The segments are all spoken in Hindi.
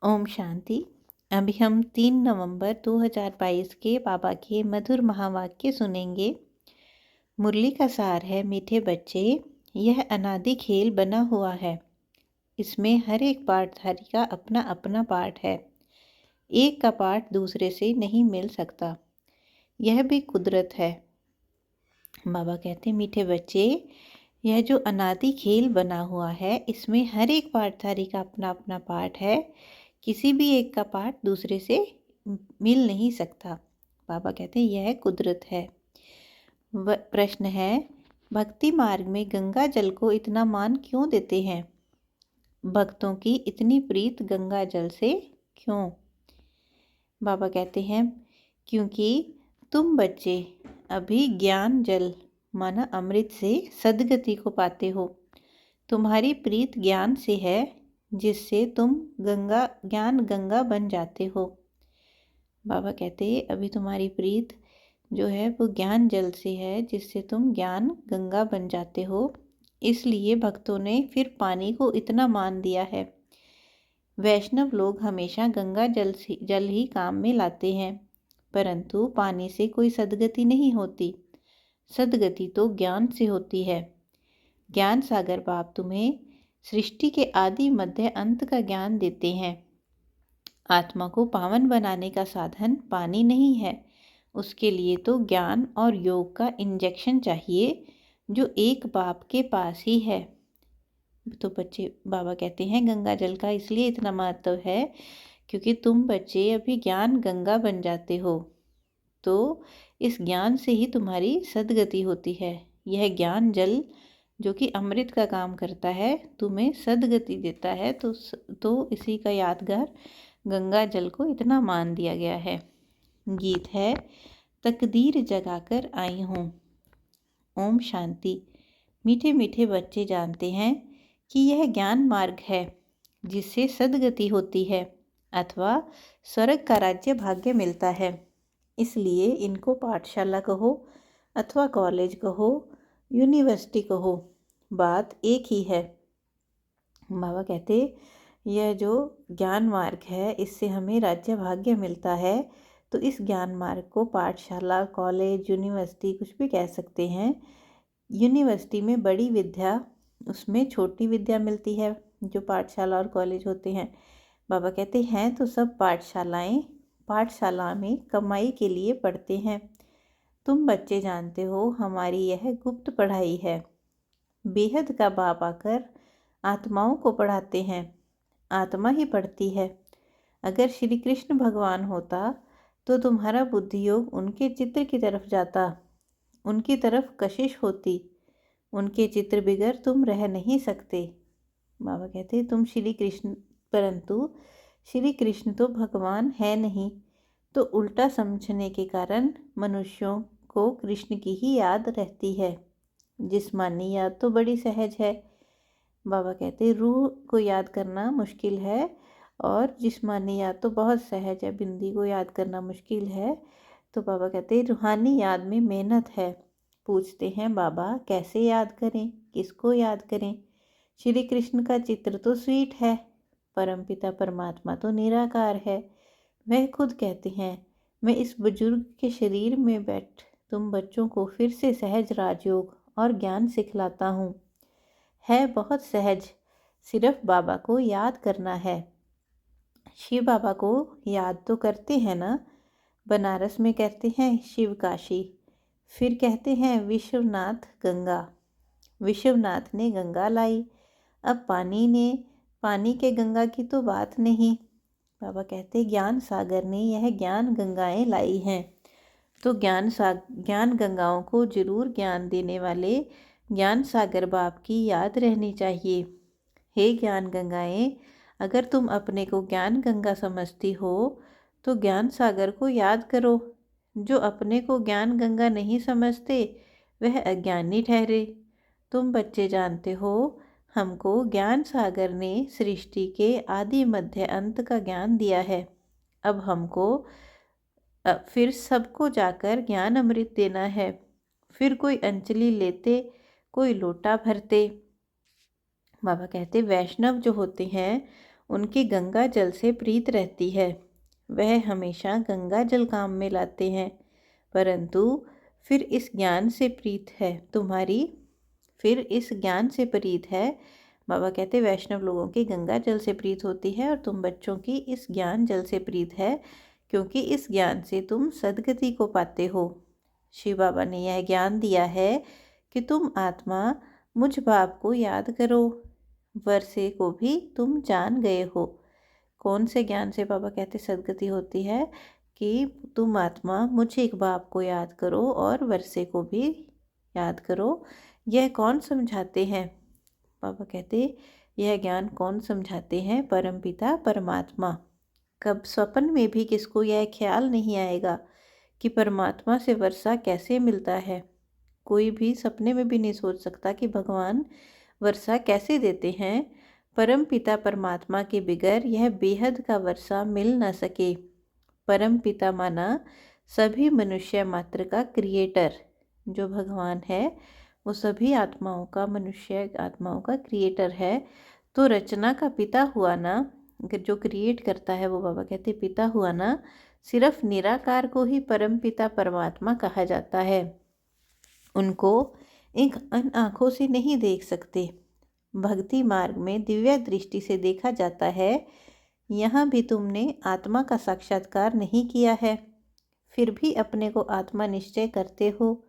ओम शांति। अभी हम 3 नवंबर 2022 के बाबा के मधुर महावाक्य सुनेंगे। मुरली का सार है, मीठे बच्चे, यह अनादि खेल बना हुआ है। इसमें हर एक पाठधारी का अपना अपना पाठ है। एक का पाठ दूसरे से नहीं मिल सकता। यह भी कुदरत है। बाबा कहते, मीठे बच्चे, यह जो अनादि खेल बना हुआ है, इसमें हर एक पाठधारी का अपना अपना पाठ है। किसी भी एक का पाठ दूसरे से मिल नहीं सकता। बाबा कहते हैं यह कुदरत है। प्रश्न है, भक्ति मार्ग में गंगा जल को इतना मान क्यों देते हैं? भक्तों की इतनी प्रीत गंगा जल से क्यों? बाबा कहते हैं, क्योंकि तुम बच्चे अभी ज्ञान जल माना अमृत से सद्गति को पाते हो। तुम्हारी प्रीत ज्ञान से है, जिससे तुम ज्ञान गंगा बन जाते हो। बाबा कहते अभी तुम्हारी प्रीत जो है वो ज्ञान जल से है, जिससे तुम ज्ञान गंगा बन जाते हो। इसलिए भक्तों ने फिर पानी को इतना मान दिया है। वैष्णव लोग हमेशा गंगा जल ही काम में लाते हैं, परंतु पानी से कोई सद्गति नहीं होती। सद्गति तो ज्ञान से होती है। ज्ञान सागर बाप तुम्हें सृष्टि के आदि मध्य अंत का ज्ञान देते हैं। आत्मा को पावन बनाने का साधन पानी नहीं है, उसके लिए तो ज्ञान और योग का इंजेक्शन चाहिए, जो एक बाप के पास ही है। तो बच्चे, बाबा कहते हैं गंगा जल का इसलिए इतना महत्व है क्योंकि तुम बच्चे अभी ज्ञान गंगा बन जाते हो, तो इस ज्ञान से ही तुम्हारी सद्गति होती है। यह ज्ञान जल जो कि अमृत का काम करता है, तुम्हें सद्गति देता है। तो इसी का यादगार गंगा जल को इतना मान दिया गया है। गीत है, तकदीर जगाकर आई हूँ। ओम शांति। मीठे मीठे बच्चे जानते हैं कि यह ज्ञान मार्ग है, जिससे सद्गति होती है अथवा स्वर्ग का राज्य भाग्य मिलता है। इसलिए इनको पाठशाला कहो अथवा कॉलेज कहो, यूनिवर्सिटी कहो, बात एक ही है। बाबा कहते यह जो ज्ञान मार्ग है, इससे हमें राज्य भाग्य मिलता है। तो इस ज्ञान मार्ग को पाठशाला, कॉलेज, यूनिवर्सिटी कुछ भी कह सकते हैं। यूनिवर्सिटी में बड़ी विद्या, उसमें छोटी विद्या मिलती है जो पाठशाला और कॉलेज होते हैं। बाबा कहते हैं तो सब पाठशाला में कमाई के लिए पढ़ते हैं। तुम बच्चे जानते हो हमारी यह गुप्त पढ़ाई है। बेहद का बाप आकर आत्माओं को पढ़ाते हैं, आत्मा ही पढ़ती है। अगर श्री कृष्ण भगवान होता तो तुम्हारा बुद्धि योग उनके चित्र की तरफ जाता, उनकी तरफ कशिश होती। उनके चित्र बिगर तुम रह नहीं सकते। बाबा कहते तुम श्री कृष्ण, परंतु श्री कृष्ण तो भगवान है नहीं, तो उल्टा समझने के कारण मनुष्यों को कृष्ण की ही याद रहती है। जिस्मानी याद तो बड़ी सहज है। बाबा कहते रूह को याद करना मुश्किल है और जिस्मानी याद तो बहुत सहज है। बिंदी को याद करना मुश्किल है। तो बाबा कहते रूहानी याद में मेहनत है। पूछते हैं बाबा कैसे याद करें, किसको याद करें? श्री कृष्ण का चित्र तो स्वीट है, परमपिता परमात्मा तो निराकार है। वह खुद कहते हैं मैं इस बुजुर्ग के शरीर में बैठ तुम बच्चों को फिर से सहज राजयोग और ज्ञान सिखलाता हूँ। है बहुत सहज, सिर्फ बाबा को याद करना है। शिव बाबा को याद तो करते हैं ना। बनारस में कहते हैं शिव काशी, फिर कहते हैं विश्वनाथ गंगा। विश्वनाथ ने गंगा लाई, अब पानी के गंगा की तो बात नहीं। बाबा कहते ज्ञान सागर ने यह ज्ञान गंगाएं लाई हैं। तो ज्ञान गंगाओं को जरूर ज्ञान देने वाले ज्ञान सागर बाप की याद रहनी चाहिए। हे ज्ञान गंगाएं, अगर तुम अपने को ज्ञान गंगा समझती हो तो ज्ञान सागर को याद करो। जो अपने को ज्ञान गंगा नहीं समझते वह अज्ञानी ठहरे। तुम बच्चे जानते हो हमको ज्ञान सागर ने सृष्टि के आदि मध्य अंत का ज्ञान दिया है। अब हमको फिर सबको जाकर ज्ञान अमृत देना है। फिर कोई अंजलि लेते, कोई लोटा भरते। बाबा कहते वैष्णव जो होते हैं उनकी गंगा जल से प्रीत रहती है। वह हमेशा गंगा जल काम में लाते हैं, परंतु फिर इस ज्ञान से प्रीत है तुम्हारी, फिर इस ज्ञान से प्रीत है। बाबा कहते वैष्णव लोगों की गंगा जल से प्रीत होती है और तुम बच्चों की इस ज्ञान जल से प्रीत है, क्योंकि इस ज्ञान से तुम सद्गति को पाते हो। शिव बाबा ने यह ज्ञान दिया है कि तुम आत्मा मुझ बाप को याद करो, वर्षे को भी तुम जान गए हो। कौन से ज्ञान से बाबा कहते सद्गति होती है? कि तुम आत्मा मुझ एक बाप को याद करो और वर्षे को भी याद करो। यह कौन समझाते हैं? बाबा कहते यह ज्ञान कौन समझाते हैं? परमपिता परमात्मा। कब स्वप्न में भी किसको यह ख्याल नहीं आएगा कि परमात्मा से वर्षा कैसे मिलता है। कोई भी सपने में भी नहीं सोच सकता कि भगवान वर्षा कैसे देते हैं। परम पिता परमात्मा के बगैर यह बेहद का वर्षा मिल न सके। परम पिता माना सभी मनुष्य मात्र का क्रिएटर। जो भगवान है वो सभी आत्माओं का, मनुष्य आत्माओं का क्रिएटर है। तो रचना का पिता हुआ ना, जो क्रिएट करता है वो बाबा कहते पिता हुआ ना, सिर्फ निराकार को ही परम पिता परमात्मा कहा जाता है। उनको एक अन आँखों से नहीं देख सकते, भक्ति मार्ग में दिव्य दृष्टि से देखा जाता है। यहाँ भी तुमने आत्मा का साक्षात्कार नहीं किया है, फिर भी अपने को आत्मा निश्चय करते हो।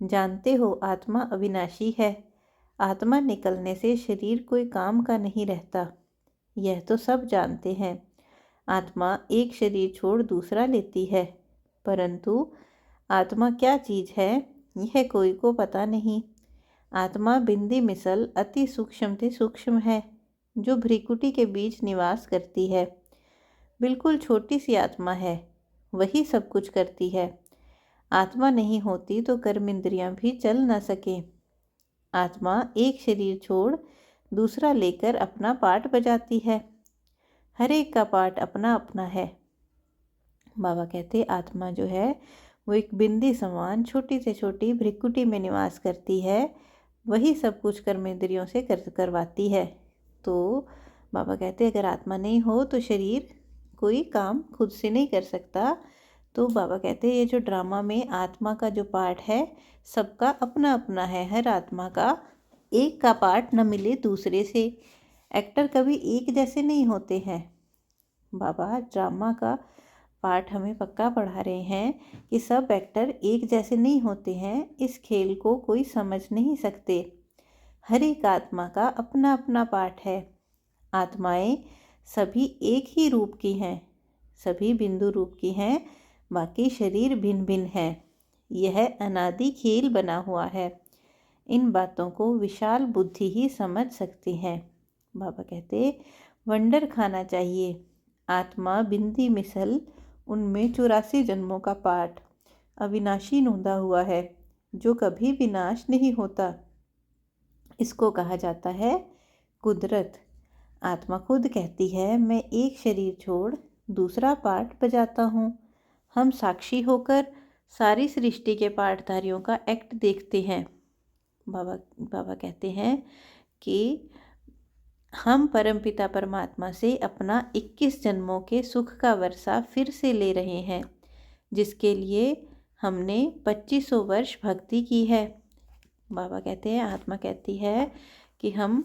जानते हो आत्मा अविनाशी है, आत्मा निकलने से शरीर कोई काम का नहीं रहता, यह तो सब जानते हैं। आत्मा एक शरीर छोड़ दूसरा लेती है, परंतु आत्मा क्या चीज़ है यह कोई को पता नहीं। आत्मा बिंदी मिसल अति सूक्ष्म से सूक्ष्म है, जो भ्रिकुटी के बीच निवास करती है। बिल्कुल छोटी सी आत्मा है, वही सब कुछ करती है। आत्मा नहीं होती तो कर्म इंद्रियां भी चल न सके। आत्मा एक शरीर छोड़ दूसरा लेकर अपना पाठ बजाती है। हर एक का पाठ अपना अपना है। बाबा कहते आत्मा जो है वो एक बिंदी समान छोटी से छोटी भ्रिकुटी में निवास करती है, वही सब कुछ कर्मेंद्रियों से करवाती है। तो बाबा कहते अगर आत्मा नहीं हो तो शरीर कोई काम खुद से नहीं कर सकता। तो बाबा कहते ये जो ड्रामा में आत्मा का जो पार्ट है सबका अपना अपना है। हर आत्मा का एक का पार्ट न मिले दूसरे से। एक्टर कभी एक जैसे नहीं होते हैं। बाबा ड्रामा का पार्ट हमें पक्का पढ़ा रहे हैं कि सब एक्टर एक जैसे नहीं होते हैं। इस खेल को कोई समझ नहीं सकते। हर एक आत्मा का अपना अपना पार्ट है। आत्माएं सभी एक ही रूप की हैं, सभी बिंदु रूप की हैं, बाकी शरीर भिन्न भिन्न है। यह अनादि खेल बना हुआ है। इन बातों को विशाल बुद्धि ही समझ सकती है। बाबा कहते वंडर खाना चाहिए। आत्मा बिंदी मिसल उनमें 84 जन्मों का पाठ अविनाशी नोंदा हुआ है, जो कभी विनाश नहीं होता। इसको कहा जाता है कुदरत। आत्मा खुद कहती है मैं एक शरीर छोड़ दूसरा पाठ बजाता हूँ। हम साक्षी होकर सारी सृष्टि के पाठधारियों का एक्ट देखते हैं। बाबा कहते हैं कि हम परमपिता परमात्मा से अपना 21 जन्मों के सुख का वर्षा फिर से ले रहे हैं, जिसके लिए हमने 2500 वर्ष भक्ति की है। बाबा कहते हैं आत्मा कहती है कि हम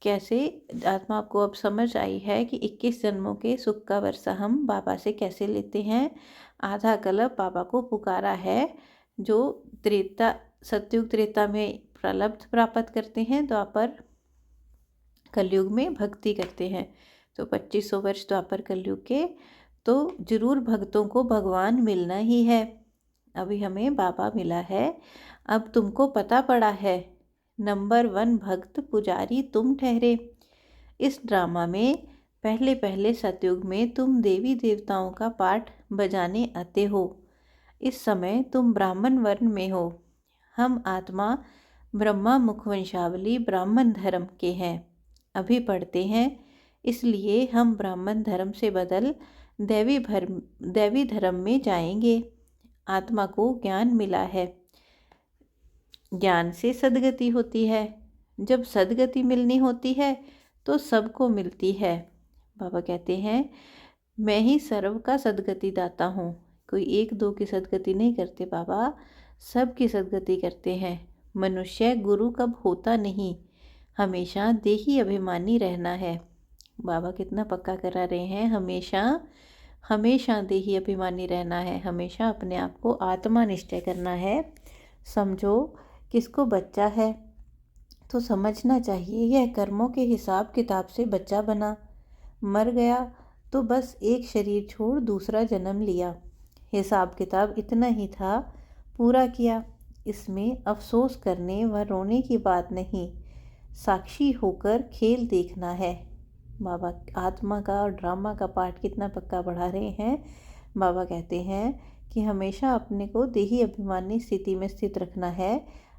कैसे, आत्मा आपको अब समझ आई है कि 21 जन्मों के सुख का वर्षा हम बाबा से कैसे लेते हैं। आधा कल्प बाबा को पुकारा है, जो त्रेता सतयुग त्रेता में प्रलब्ध प्राप्त करते हैं, द्वापर कलयुग में भक्ति करते हैं। तो 2500 वर्ष द्वापर कलयुग के, तो जरूर भक्तों को भगवान मिलना ही है। अभी हमें बाबा मिला है। अब तुमको पता पड़ा है, नंबर 1 भक्त पुजारी तुम ठहरे। इस ड्रामा में पहले पहले सतयुग में तुम देवी देवताओं का पाठ बजाने आते हो। इस समय तुम ब्राह्मण वर्ण में हो। हम आत्मा ब्रह्मा मुखवंशावली ब्राह्मण धर्म के हैं, अभी पढ़ते हैं। इसलिए हम ब्राह्मण धर्म से बदल दैवी धर्म में जाएंगे। आत्मा को ज्ञान मिला है, ज्ञान से सद्गति होती है। जब सद्गति मिलनी होती है तो सबको मिलती है। बाबा कहते हैं मैं ही सर्व का सद्गति दाता हूँ। कोई एक दो की सद्गति नहीं करते बाबा, सब की सद्गति करते हैं। मनुष्य गुरु कब होता नहीं, हमेशा देही अभिमानी रहना है। बाबा कितना पक्का करा रहे हैं, हमेशा हमेशा देही अभिमानी रहना है, हमेशा अपने आप को आत्मा निश्चय करना है। समझो किसको बच्चा है तो समझना चाहिए यह कर्मों के हिसाब किताब से बच्चा बना, मर गया तो बस एक शरीर छोड़ दूसरा जन्म लिया। हिसाब किताब इतना ही था, पूरा किया। इसमें अफसोस करने व रोने की बात नहीं, साक्षी होकर खेल देखना है। बाबा आत्मा का और ड्रामा का पार्ट कितना पक्का बढ़ा रहे हैं। बाबा कहते हैं कि हमेशा अपने को देही अभिमानी स्थिति में स्थित रखना है।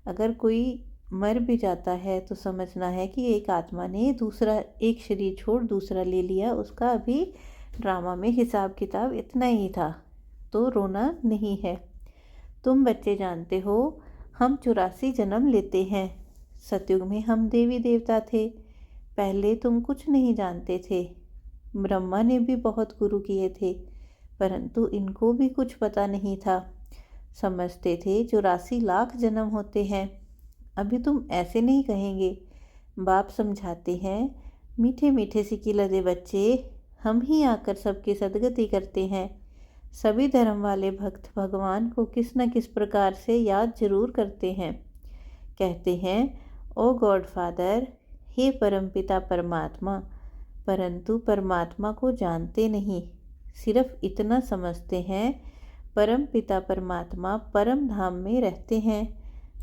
अगर कोई मर भी जाता है तो समझना है कि एक आत्मा ने दूसरा एक शरीर छोड़ दूसरा ले लिया, उसका अभी ड्रामा में हिसाब किताब इतना ही था, तो रोना नहीं है। तुम बच्चे जानते हो हम 84 जन्म लेते हैं। सतयुग में हम देवी देवता थे, पहले तुम कुछ नहीं जानते थे। ब्रह्मा ने भी बहुत गुरु किए थे, परंतु इनको भी कुछ पता नहीं था। समझते थे 84 लाख जन्म होते हैं। अभी तुम ऐसे नहीं कहेंगे। बाप समझाते हैं, मीठे मीठे सिक्की लदे बच्चे, हम ही आकर सबकी सदगति करते हैं। सभी धर्म वाले भक्त भगवान को किस न किस प्रकार से याद जरूर करते हैं। कहते हैं ओ गॉड फादर, हे परमपिता परमात्मा, परंतु परमात्मा को जानते नहीं, सिर्फ इतना समझते हैं परमपिता परमात्मा परम धाम में रहते हैं,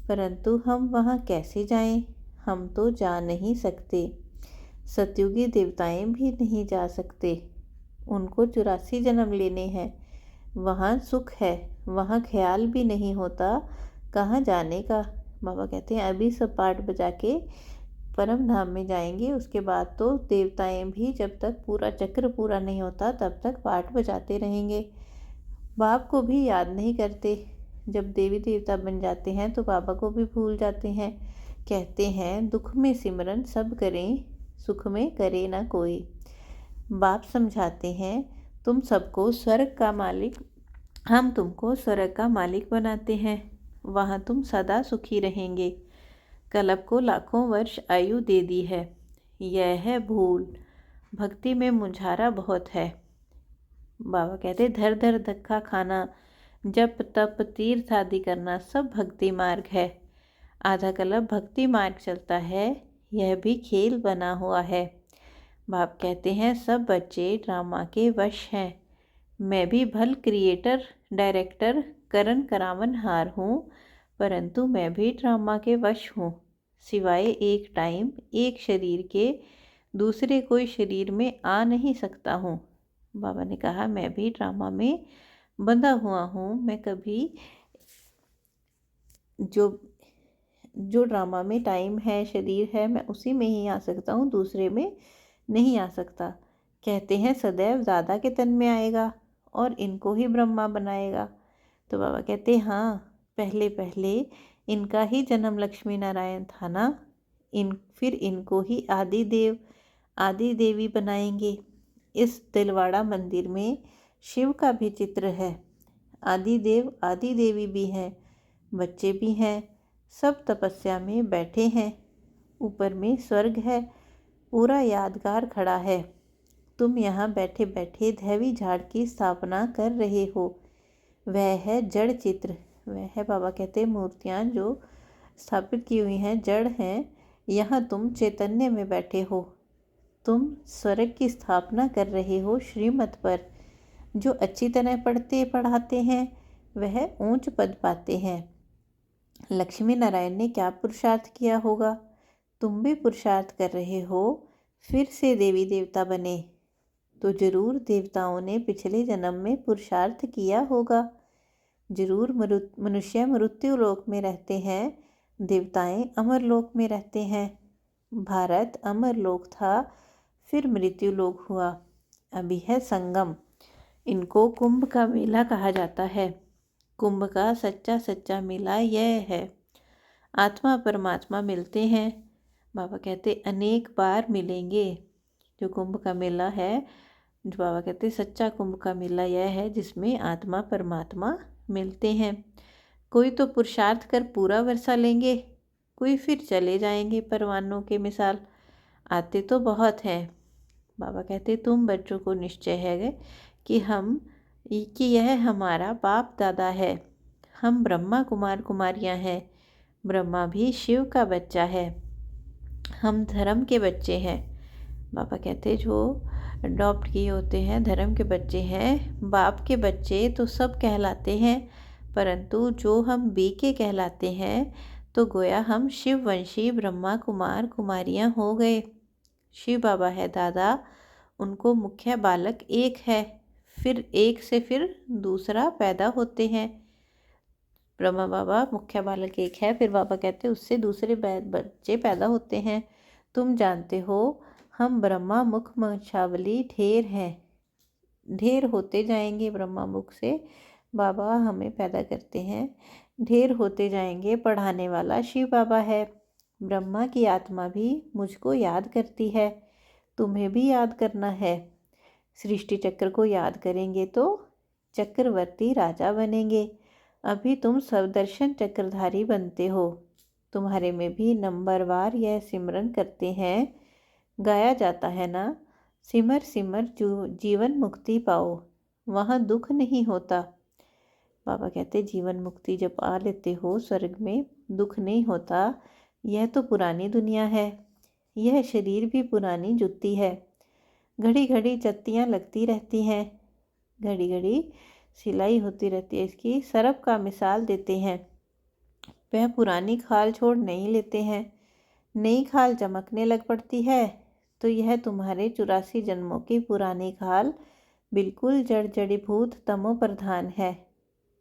परंतु हम वहाँ कैसे जाएं? हम तो जा नहीं सकते। सतयुगी देवताएं भी नहीं जा सकते, उनको 84 जन्म लेने हैं। वहाँ सुख है, वहाँ ख्याल भी नहीं होता कहाँ जाने का। बाबा कहते हैं अभी सब पाठ बजा के परम धाम में जाएंगे, उसके बाद तो देवताएं भी जब तक पूरा चक्र पूरा नहीं होता तब तक पाठ बजाते रहेंगे। बाप को भी याद नहीं करते, जब देवी देवता बन जाते हैं तो बाबा को भी भूल जाते हैं। कहते हैं दुख में सिमरन सब करें, सुख में करे ना कोई। बाप समझाते हैं तुम सबको स्वर्ग का मालिक, हम तुमको स्वर्ग का मालिक बनाते हैं, वहाँ तुम सदा सुखी रहेंगे। कल्प को लाखों वर्ष आयु दे दी है, यह है भूल, भक्ति में मुंझारा बहुत है। बाबा कहते धर धर धक्का खाना, जप तप तीर्थ आदि करना सब भक्ति मार्ग है। आधा कल्प भक्ति मार्ग चलता है, यह भी खेल बना हुआ है। बाप कहते हैं सब बच्चे ड्रामा के वश हैं। मैं भी भल क्रिएटर डायरेक्टर करण करावन हार हूँ, परंतु मैं भी ड्रामा के वश हूँ। सिवाय एक टाइम एक शरीर के दूसरे कोई शरीर में आ नहीं सकता हूँ। बाबा ने कहा मैं भी ड्रामा में बंधा हुआ हूँ, मैं कभी जो ड्रामा में टाइम है शरीर है मैं उसी में ही आ सकता हूँ, दूसरे में नहीं आ सकता। कहते हैं सदैव दादा के तन में आएगा और इनको ही ब्रह्मा बनाएगा। तो बाबा कहते हाँ, पहले पहले इनका ही जन्म लक्ष्मी नारायण था ना, फिर इनको ही आदि देव आदि देवी बनाएंगे। इस दिलवाड़ा मंदिर में शिव का भी चित्र है, आदि देव आदि देवी भी हैं, बच्चे भी हैं, सब तपस्या में बैठे हैं। ऊपर में स्वर्ग है, पूरा यादगार खड़ा है। तुम यहाँ बैठे बैठे दैवी झाड़ की स्थापना कर रहे हो, वह है जड़ चित्र। वह है बाबा कहते मूर्तियाँ जो स्थापित की हुई हैं जड़ हैं, यहाँ तुम चैतन्य में बैठे हो। तुम स्वर्ग की स्थापना कर रहे हो श्रीमत पर। जो अच्छी तरह पढ़ते पढ़ाते हैं वह ऊंच पद पाते हैं। लक्ष्मी नारायण ने क्या पुरुषार्थ किया होगा, तुम भी पुरुषार्थ कर रहे हो फिर से देवी देवता बने, तो जरूर देवताओं ने पिछले जन्म में पुरुषार्थ किया होगा। जरूर मनुष्य मृत्यु लोक में रहते हैं, देवताएं अमर लोक में रहते हैं। भारत अमर लोक था, फिर मृत्यु लोक हुआ, अभी है संगम। इनको कुंभ का मेला कहा जाता है। कुंभ का सच्चा सच्चा मेला यह है, आत्मा परमात्मा मिलते हैं। बाबा कहते अनेक बार मिलेंगे, जो कुंभ का मेला है, जो बाबा कहते हैं सच्चा कुंभ का मेला यह है जिसमें आत्मा परमात्मा मिलते हैं। कोई तो पुरुषार्थ कर पूरा वर्षा लेंगे, कोई फिर चले जाएंगे परवानों के मिसाल। आते तो बहुत हैं। बाबा कहते तुम बच्चों को निश्चय है कि यह हमारा बाप दादा है। हम ब्रह्मा कुमार कुमारियां हैं। ब्रह्मा भी शिव का बच्चा है। हम धर्म के बच्चे हैं। बाबा कहते जो अडॉप्ट किए होते हैं धर्म के बच्चे हैं। बाप के बच्चे तो सब कहलाते हैं, परंतु जो हम बी के कहलाते हैं तो गोया हम शिववंशी ब्रह्मा कुमार कुमारियां हो गए। शिव बाबा है दादा, उनको मुख्य बालक एक है, फिर एक से फिर दूसरा पैदा होते हैं। ब्रह्मा बाबा मुख्य बालक एक है, फिर बाबा कहते हैं उससे दूसरे बच्चे पैदा होते हैं। तुम जानते हो हम ब्रह्मा मुख वंशावली ढेर हैं, ढेर होते जाएंगे। ब्रह्मा मुख से बाबा हमें पैदा करते हैं, ढेर होते जाएंगे। पढ़ाने वाला शिव बाबा है। ब्रह्मा की आत्मा भी मुझको याद करती है, तुम्हें भी याद करना है। सृष्टि चक्र को याद करेंगे तो चक्रवर्ती राजा बनेंगे। अभी तुम सदर्शन चक्रधारी बनते हो। तुम्हारे में भी नंबरवार यह सिमरन करते हैं, गाया जाता है ना, सिमर सिमर जीवन मुक्ति पाओ, वहाँ दुख नहीं होता। बाबा कहते जीवन मुक्ति जब पा लेते हो स्वर्ग में दुख नहीं होता। यह तो पुरानी दुनिया है, यह शरीर भी पुरानी जुत्ती है। घड़ी घड़ी चत्तियाँ लगती रहती हैं, घड़ी घड़ी सिलाई होती रहती है। इसकी सरफ का मिसाल देते हैं। वह पुरानी खाल छोड़ नहीं लेते हैं, नई खाल चमकने लग पड़ती है। तो यह तुम्हारे 84 जन्मों की पुरानी खाल बिल्कुल जड़ जड़ीभूत तमो प्रधान है।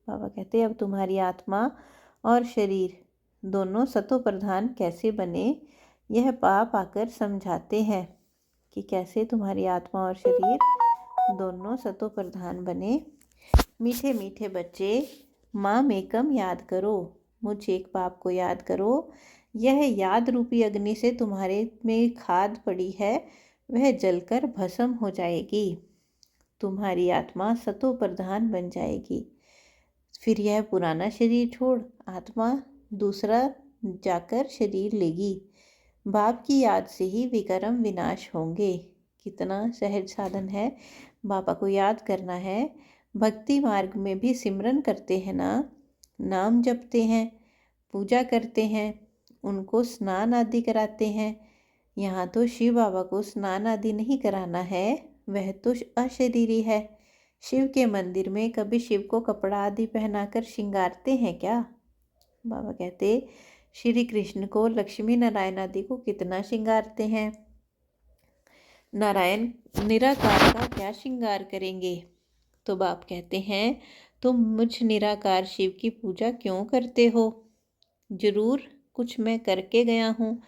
बाबा कहते अब तुम्हारी आत्मा और शरीर दोनों सतो प्रधान कैसे बने, यह पाप आकर समझाते हैं कि कैसे तुम्हारी आत्मा और शरीर दोनों सतो प्रधान बने। मीठे मीठे बच्चे, माँ मेकम याद करो, मुझ एक बाप को याद करो। यह याद रूपी अग्नि से तुम्हारे में खाद पड़ी है, वह जलकर भस्म हो जाएगी। तुम्हारी आत्मा सतो प्रधान बन जाएगी। फिर यह पुराना शरीर छोड़ आत्मा दूसरा जाकर शरीर लेगी। बाप की याद से ही विकर्म विनाश होंगे। कितना सहज साधन है, बाबा को याद करना है। भक्ति मार्ग में भी सिमरन करते हैं ना, नाम जपते हैं, पूजा करते हैं, उनको स्नान आदि कराते हैं। यहाँ तो शिव बाबा को स्नान आदि नहीं कराना है, वह तो अशरीरी है। शिव के मंदिर में कभी शिव को कपड़ा आदि पहनाकर श्रृंगारते हैं क्या? बाबा कहते श्री कृष्ण को लक्ष्मी नारायण आदि को कितना श्रृंगारते हैं। नारायण निराकार का क्या श्रृंगार करेंगे? तो बाप कहते हैं तुम मुझ निराकार शिव की पूजा क्यों करते हो? जरूर कुछ मैं करके गया हूँ,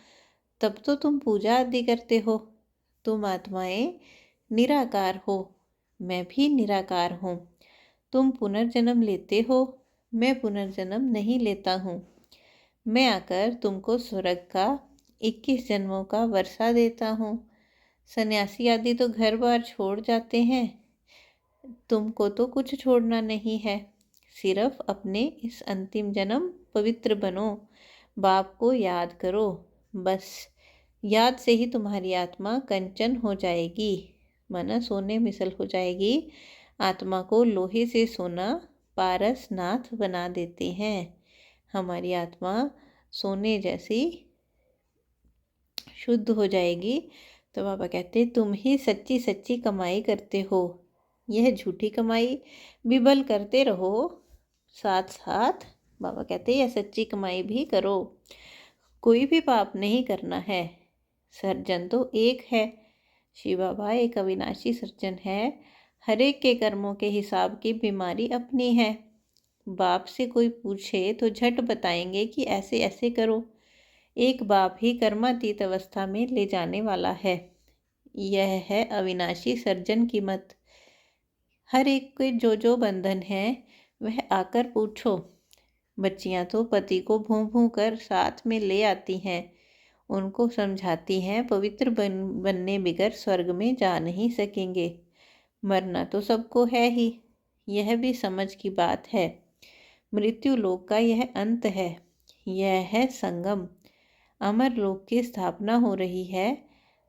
तब तो तुम पूजा आदि करते हो। तुम आत्माएं निराकार हो, मैं भी निराकार हूँ। तुम पुनर्जन्म लेते हो, मैं पुनर्जन्म नहीं लेता हूँ। मैं आकर तुमको स्वर्ग का 21 जन्मों का वर्षा देता हूँ। सन्यासी आदि तो घर बार छोड़ जाते हैं, तुमको तो कुछ छोड़ना नहीं है। सिर्फ अपने इस अंतिम जन्म पवित्र बनो, बाप को याद करो। बस याद से ही तुम्हारी आत्मा कंचन हो जाएगी, माना सोने मिसल हो जाएगी। आत्मा को लोहे से सोना पारस नाथ बना देते हैं। हमारी आत्मा सोने जैसी शुद्ध हो जाएगी। तो बाबा कहते तुम ही सच्ची सच्ची कमाई करते हो, यह झूठी कमाई बिबल करते रहो। साथ साथ बाबा कहते यह सच्ची कमाई भी करो। कोई भी पाप नहीं करना है, सर्जन तो एक है। शिव बाबा एक अविनाशी सर्जन है। हर एक के कर्मों के हिसाब की बीमारी अपनी है। बाप से कोई पूछे तो झट बताएंगे कि ऐसे ऐसे करो। एक बाप ही कर्मातीत अवस्था में ले जाने वाला है। यह है अविनाशी सर्जन की मत। हर एक के जो बंधन है वह आकर पूछो। बच्चियां तो पति को भूं भूं कर साथ में ले आती हैं, उनको समझाती हैं पवित्र बनने बिगर स्वर्ग में जा नहीं सकेंगे। मरना तो सबको है ही, यह भी समझ की बात है। मृत्यु लोक का यह अंत है, यह है संगम। अमर लोक की स्थापना हो रही है।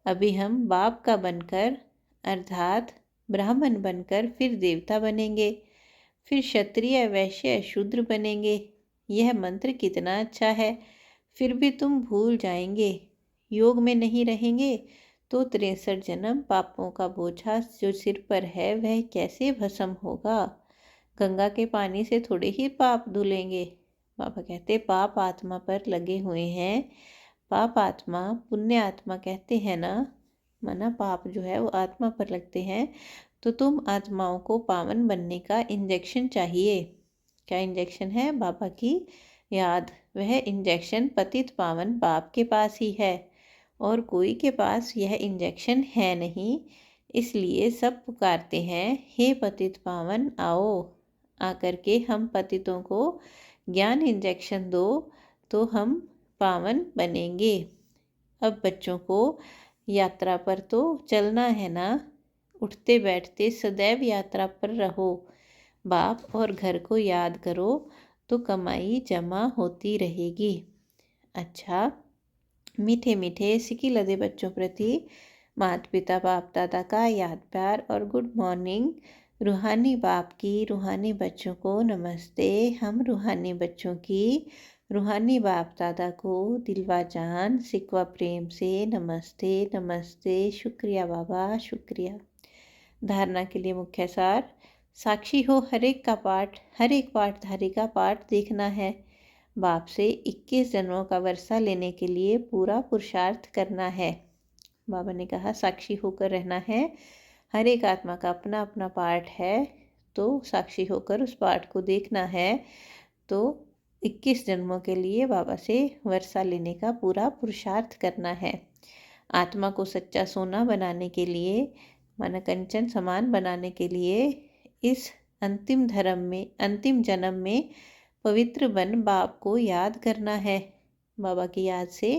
अभी हम बाप का बनकर अर्थात ब्राह्मण बनकर फिर देवता बनेंगे, फिर क्षत्रिय वैश्य शूद्र बनेंगे। यह मंत्र कितना अच्छा है, फिर भी तुम भूल जाएंगे। योग में नहीं रहेंगे तो 63 जन्म पापों का बोझा जो सिर पर है वह कैसे भस्म होगा। गंगा के पानी से थोड़े ही पाप धुलेंगे। बाबा कहते पाप आत्मा पर लगे हुए हैं। पाप आत्मा पुण्य आत्मा कहते हैं ना, माना पाप जो है वो आत्मा पर लगते हैं। तो तुम आत्माओं को पावन बनने का इंजेक्शन चाहिए। क्या इंजेक्शन है? बाबा की याद। वह इंजेक्शन पतित पावन बाप के पास ही है और कोई के पास यह इंजेक्शन है नहीं। इसलिए सब पुकारते हैं, हे पतित पावन आओ, आकर के हम पतितों को ज्ञान इंजेक्शन दो तो हम पावन बनेंगे। अब बच्चों को यात्रा पर तो चलना है ना, उठते बैठते सदैव यात्रा पर रहो। बाप और घर को याद करो तो कमाई जमा होती रहेगी। अच्छा, मीठे मीठे सिकी लदे बच्चों प्रति माता पिता बाप दादा का याद प्यार और गुड मॉर्निंग। रूहानी बाप की रूहानी बच्चों को नमस्ते। हम रूहानी बच्चों की रूहानी बाप दादा को दिलवा जान सिकवा प्रेम से नमस्ते नमस्ते। शुक्रिया बाबा, शुक्रिया। धारणा के लिए मुख्य सार। साक्षी हो हर एक का पाठ, हर एक पाठधारी का पाठ देखना है। बाप से 21 जन्मों का वर्षा लेने के लिए पूरा पुरुषार्थ करना है। बाबा ने कहा साक्षी होकर रहना है। हर एक आत्मा का अपना अपना पाठ है, तो साक्षी होकर उस पाठ को देखना है। तो 21 जन्मों के लिए बाबा से वर्षा लेने का पूरा पुरुषार्थ करना है। आत्मा को सच्चा सोना बनाने के लिए, माना कंचन समान बनाने के लिए इस अंतिम जन्म में पवित्र बन बाप को याद करना है। बाबा की याद से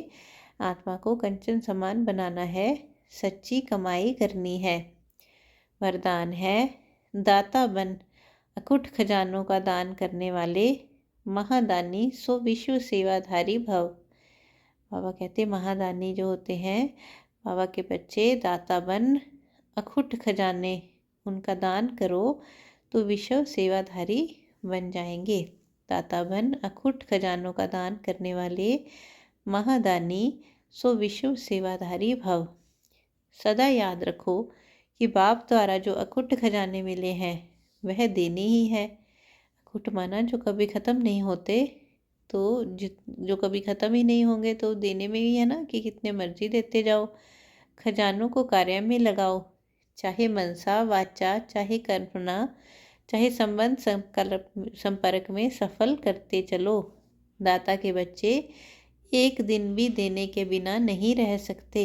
आत्मा को कंचन समान बनाना है, सच्ची कमाई करनी है। वरदान है, दाता बन अकुट खजानों का दान करने वाले, महादानी सो विश्व सेवाधारी भव। बाबा कहते महादानी जो होते हैं बाबा के बच्चे, दाता बन अखुट खजाने उनका दान करो तो विश्व सेवाधारी बन जाएंगे। दाता बन अखुट खजानों का दान करने वाले, महादानी सो विश्व सेवाधारी भव। सदा याद रखो कि बाप द्वारा जो अखुट खजाने मिले हैं वह देने ही है। अखुट माना जो कभी ख़त्म नहीं होते, तो जो कभी ख़त्म ही नहीं होंगे तो देने में ही है ना कि कितने मर्जी देते जाओ। खजानों को कार्य में लगाओ, चाहे मनसा वाचा चाहे कल्पना चाहे संबंध संपर्क में सफल करते चलो। दाता के बच्चे एक दिन भी देने के बिना नहीं रह सकते।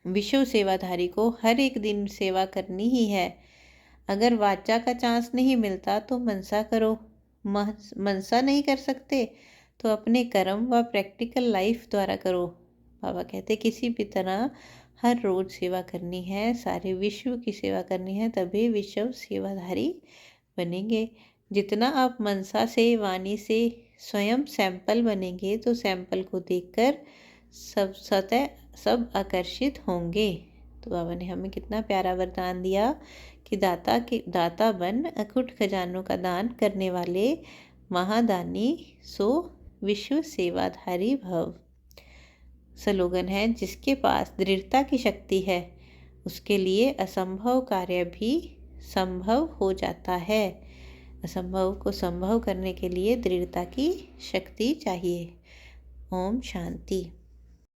विश्व सेवाधारी को हर एक दिन सेवा करनी ही है। अगर वाचा का चांस नहीं मिलता तो मनसा करो। मनसा नहीं कर सकते तो अपने कर्म व प्रैक्टिकल लाइफ द्वारा करो। बाबा कहते किसी भी तरह हर रोज़ सेवा करनी है, सारे विश्व की सेवा करनी है, तभी विश्व सेवाधारी बनेंगे। जितना आप मनसा से वाणी से स्वयं सैंपल बनेंगे तो सैंपल को देखकर सब आकर्षित होंगे। तो बाबा ने हमें कितना प्यारा वरदान दिया कि दाता बन अखुट खजानों का दान करने वाले, महादानी सो विश्व सेवाधारी भव। स्लोगन है, जिसके पास दृढ़ता की शक्ति है उसके लिए असंभव कार्य भी संभव हो जाता है। असंभव को संभव करने के लिए दृढ़ता की शक्ति चाहिए। ओम शांति।